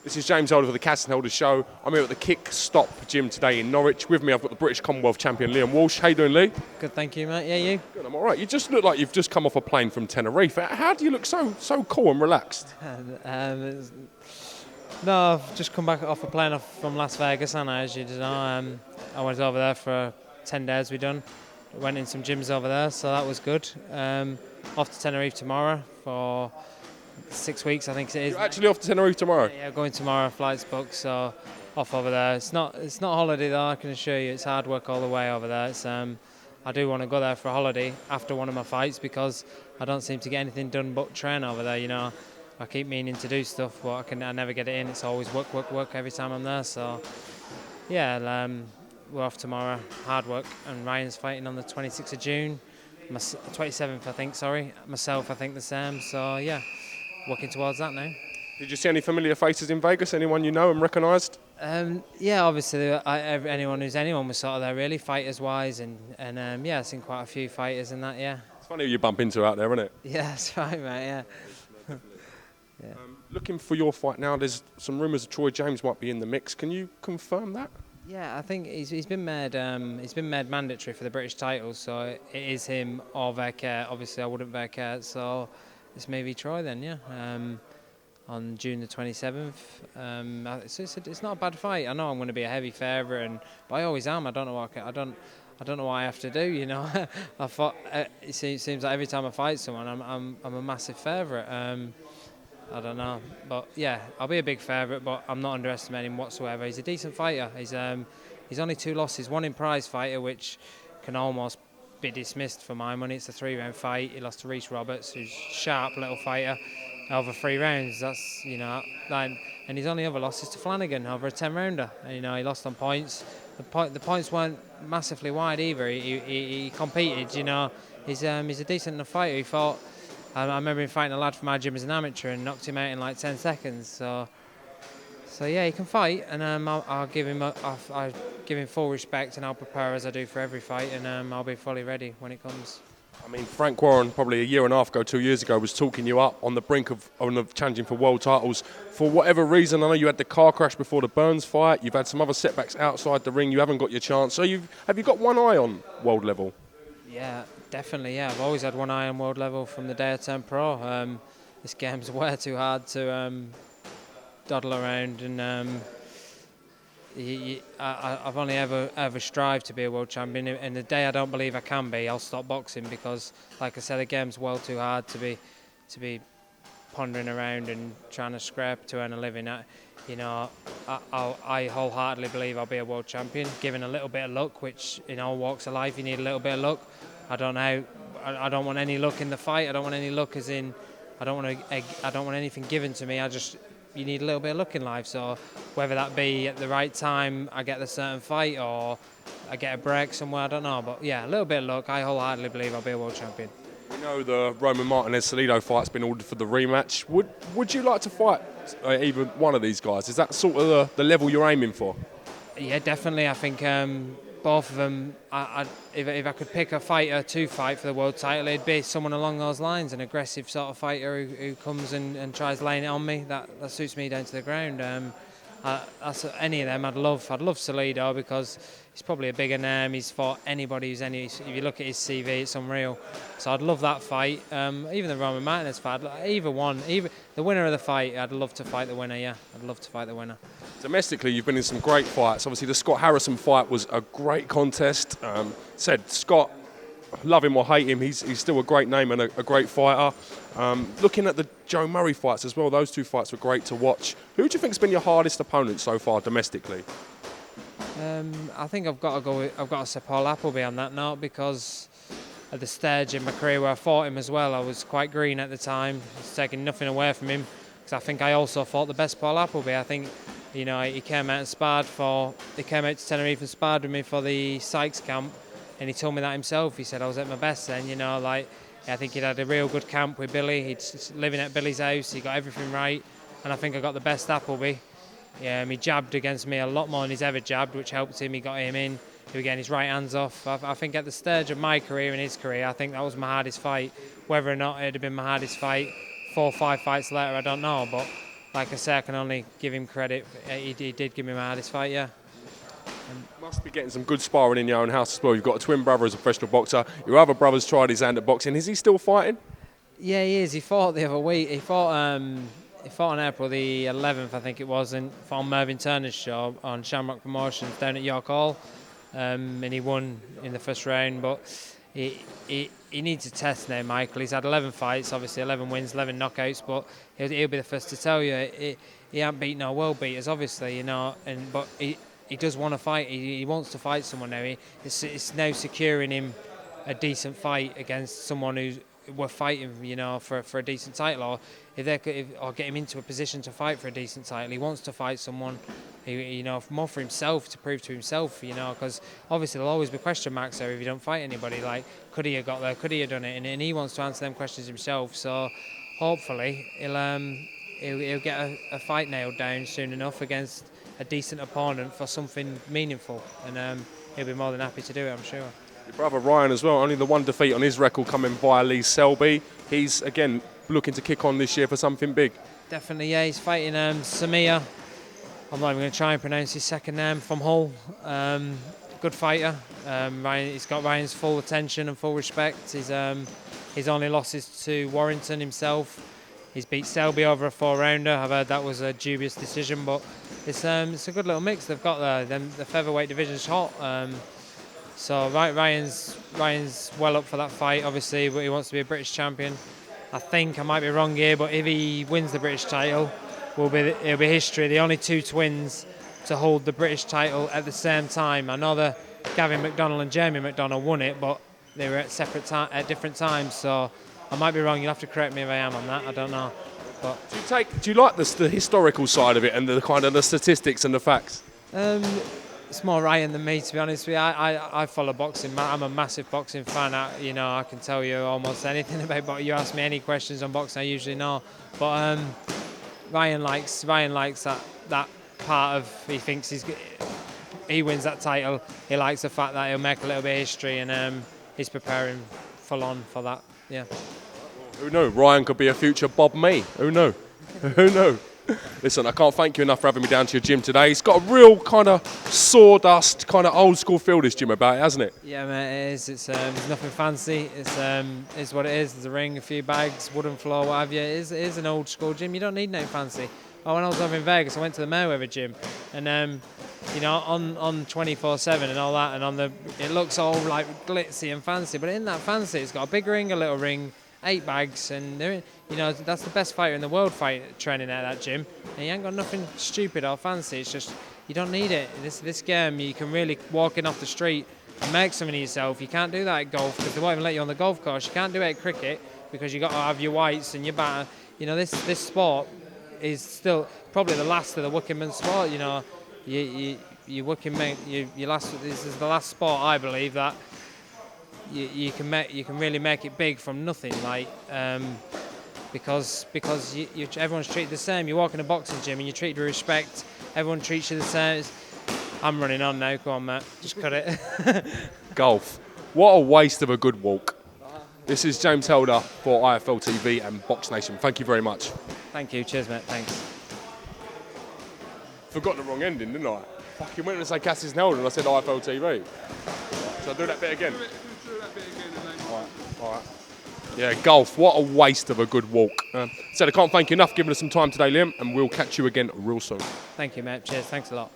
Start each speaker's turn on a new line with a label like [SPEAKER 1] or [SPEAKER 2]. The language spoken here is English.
[SPEAKER 1] This is James Holder for the Caston Holder Show. I'm here at the Kick Stop Gym today in Norwich. With me, I've got the British Commonwealth champion, Liam Walsh. How you doing, Lee?
[SPEAKER 2] Good, thank you, mate. Yeah, you?
[SPEAKER 1] Good, I'm all right. You just look like you've just come off a plane from Tenerife. How do you look so cool and relaxed?
[SPEAKER 2] No, I've just come back off a plane from Las Vegas, and as you know, I went over there for 10 days. We went in some gyms over there, so that was good. Off to Tenerife tomorrow for 6 weeks, I think it is.
[SPEAKER 1] You're actually off to Tenerife tomorrow?
[SPEAKER 2] Yeah, going tomorrow. Flights booked, so off over there. It's not a holiday though. I can assure you, it's hard work all the way over there. It's I do want to go there for a holiday after one of my fights because I don't seem to get anything done but train over there. You know, I keep meaning to do stuff, but I never get it in. It's always work every time I'm there. So yeah, we're off tomorrow. Hard work, and Ryan's fighting on the 26th of June. 27th, I think. Sorry, myself, I think the same. So yeah. Working towards that now.
[SPEAKER 1] Did you see any familiar faces in Vegas? Anyone you know and recognised?
[SPEAKER 2] Yeah, obviously anyone who's anyone was sort of there really, fighters-wise, and yeah, I've seen quite a few fighters and that, yeah.
[SPEAKER 1] It's funny who you bump into out there, isn't it?
[SPEAKER 2] Yeah, that's right, mate, yeah.
[SPEAKER 1] Yeah. Looking for your fight now, there's some rumours that Troy James might be in the mix. Can you confirm that?
[SPEAKER 2] Yeah, I think he's been made mandatory for the British title, so it is him or vacate. Obviously, I wouldn't vacate, so it's maybe Troy then, yeah. On June the 27th. It's not a bad fight. I know I'm going to be a heavy favourite, but I always am. I don't know what I have to do. You know, I thought it seems like every time I fight someone, I'm a massive favourite. I don't know, but yeah, I'll be a big favourite, but I'm not underestimating him whatsoever. He's a decent fighter. He's only 2 losses, one in prize fighter, which can almost be dismissed for my money. It's a 3-round fight. He lost to Reece Roberts, who's a sharp little fighter, over 3 rounds. That's, you know, and his only other loss is to Flanagan over a 10-rounder. You know, he lost on points. The points weren't massively wide either. He competed. You know, he's a decent enough fighter. He fought. I remember him fighting a lad from our gym as an amateur and knocked him out in like 10 seconds. So yeah, he can fight, and I'll give him full respect, and I'll prepare as I do for every fight, and I'll be fully ready when it comes.
[SPEAKER 1] I mean, Frank Warren, probably a year and a half ago, 2 years ago, was talking you up on the brink of challenging for world titles. For whatever reason, I know you had the car crash before the Burns fight. You've had some other setbacks outside the ring. You haven't got your chance. So have you got one eye on world level?
[SPEAKER 2] Yeah, definitely. Yeah, I've always had one eye on world level from the day I turned pro. This game's way too hard to dawdle around, and I've only ever strived to be a world champion. And the day I don't believe I can be, I'll stop boxing, because, like I said, the game's well too hard to be pondering around and trying to scrape to earn a living. You know, I wholeheartedly believe I'll be a world champion, given a little bit of luck, which in all walks of life you need a little bit of luck. I don't want any luck in the fight. I don't want any luck as in I don't want anything given to me. You need a little bit of luck in life. So whether that be at the right time I get the certain fight or I get a break somewhere, I don't know. But yeah, a little bit of luck. I wholeheartedly believe I'll be a world champion.
[SPEAKER 1] We know the Roman Martinez-Salido fight's been ordered for the rematch. Would you like to fight either one of these guys? Is that sort of the level you're aiming for?
[SPEAKER 2] Yeah, definitely. I think both of them, if I could pick a fighter to fight for the world title, it'd be someone along those lines, an aggressive sort of fighter who comes and tries laying it on me. That suits me down to the ground. Any of them, I'd love Salido, because he's probably a bigger name. He's fought anybody if you look at his CV, it's unreal. So I'd love that fight. Even the Roman Martinez fight, either the winner of the fight, I'd love to fight the winner. Yeah, I'd love to fight the winner.
[SPEAKER 1] Domestically, you've been in some great fights. Obviously, the Scott Harrison fight was a great contest. Said Scott, love him or hate him, he's still a great name and a great fighter. Looking at the Joe Murray fights as well, those 2 fights were great to watch. Who do you think's been your hardest opponent so far domestically?
[SPEAKER 2] I think I've got to say Paul Appleby on that note, because at the stage in my career where I fought him as well, I was quite green at the time. It's taking nothing away from him, because I think I also fought the best Paul Appleby. I think, you know, he came out to Tenerife and sparred with me for the Sykes camp, and he told me that himself. He said I was at my best then, you know, like, I think he'd had a real good camp with Billy. He's living at Billy's house. He got everything right, and I think I got the best Appleby. Yeah, he jabbed against me a lot more than he's ever jabbed, which helped him. He got him in. He was getting his right hands off. I think at the stage of my career and his career, I think that was my hardest fight. Whether or not it'd have been my hardest fight 4 or 5 fights later, I don't know. But like I say, I can only give him credit. He did give me my hardest fight, yeah.
[SPEAKER 1] Must be getting some good sparring in your own house as well. You've got a twin brother as a professional boxer. Your other brother's tried his hand at boxing. Is he still fighting?
[SPEAKER 2] Yeah, he is. He fought the other week. He fought on April the 11th, I think it was, on Mervyn Turner's show on Shamrock Promotions down at York Hall, and he won in the first round. But he needs a test now, Michael. He's had 11 fights, obviously 11 wins, 11 knockouts, but he'll be the first to tell you he ain't beaten no world beaters, obviously, but he does want to fight. He wants to fight someone now. It's now securing him a decent fight against someone who's we're fighting, for a decent title, or or get him into a position to fight for a decent title. He wants to fight someone, more for himself, to prove to himself, because obviously there'll always be question marks there if you don't fight anybody. Like, could he have got there? Could he have done it? And he wants to answer them questions himself. So hopefully he'll get a fight nailed down soon enough against a decent opponent for something meaningful, and he'll be more than happy to do it, I'm sure.
[SPEAKER 1] Your brother Ryan as well, only the one defeat on his record coming via Lee Selby. He's, again, looking to kick on this year for something big.
[SPEAKER 2] Definitely, yeah. He's fighting Samir. I'm not even going to try and pronounce his second name, from Hull. Good fighter. He's got Ryan's full attention and full respect. His only losses to Warrington himself. He's beat Selby over a 4-rounder. I've heard that was a dubious decision, but it's a good little mix they've got there. The featherweight division's hot. So Ryan's well up for that fight, obviously, but he wants to be a British champion. I think I might be wrong here, but if he wins the British title, it'll be history. The only two twins to hold the British title at the same time. I know that Gavin McDonnell and Jamie McDonnell won it, but they were at different times. So I might be wrong. You'll have to correct me if I am on that. I don't know. But
[SPEAKER 1] do you like the historical side of it and the kind of the statistics and the facts?
[SPEAKER 2] It's more Ryan than me, to be honest with you. I follow boxing. I'm a massive boxing fan. I can tell you almost anything about boxing. You ask me any questions on boxing, I usually know. But Ryan likes that part of, he thinks he wins that title. He likes the fact that he'll make a little bit of history, and he's preparing full on for that. Yeah.
[SPEAKER 1] Who knows? Ryan could be a future Bob May. Who knows? Who knows? Listen, I can't thank you enough for having me down to your gym today. It's got a real kind of sawdust, kind of old school feel, this gym, about it, hasn't it?
[SPEAKER 2] Yeah, mate, it is. It's nothing fancy. It's what it is. There's a ring, a few bags, wooden floor, what have you. It is an old school gym. You don't need nothing fancy. When I was over in Vegas, I went to the Mayweather gym, and on 24/7 and all that, and it looks all like glitzy and fancy, but in that fancy, it's got a big ring, a little ring, 8 bags, and that's the best fighter in the world training at that gym. And you ain't got nothing stupid or fancy. It's just, you don't need it. This game, you can really walk in off the street and make something of yourself. You can't do that at golf because they won't even let you on the golf course. You can't do it at cricket because you got to have your whites and your batter. This sport is still probably the last of the working sport. You working men, this is the last sport, I believe, that you can really make it big from nothing, because everyone's treated the same. You walk in a boxing gym and you're treated with respect. Everyone treats you the same. I'm running on now. Go on, Matt. Just cut it.
[SPEAKER 1] Golf. What a waste of a good walk. This is James Helder for iFL TV and BoxNation. Thank you very much.
[SPEAKER 2] Thank you. Cheers, mate. Thanks.
[SPEAKER 1] Forgot the wrong ending, didn't I? Fucking went to say Cassius Helder and I said iFL TV. So I'll do that bit again. All right. Yeah, golf. What a waste of a good walk. Said I can't thank you enough for giving us some time today, Liam, and we'll catch you again real soon.
[SPEAKER 2] Thank you, mate. Cheers. Thanks a lot.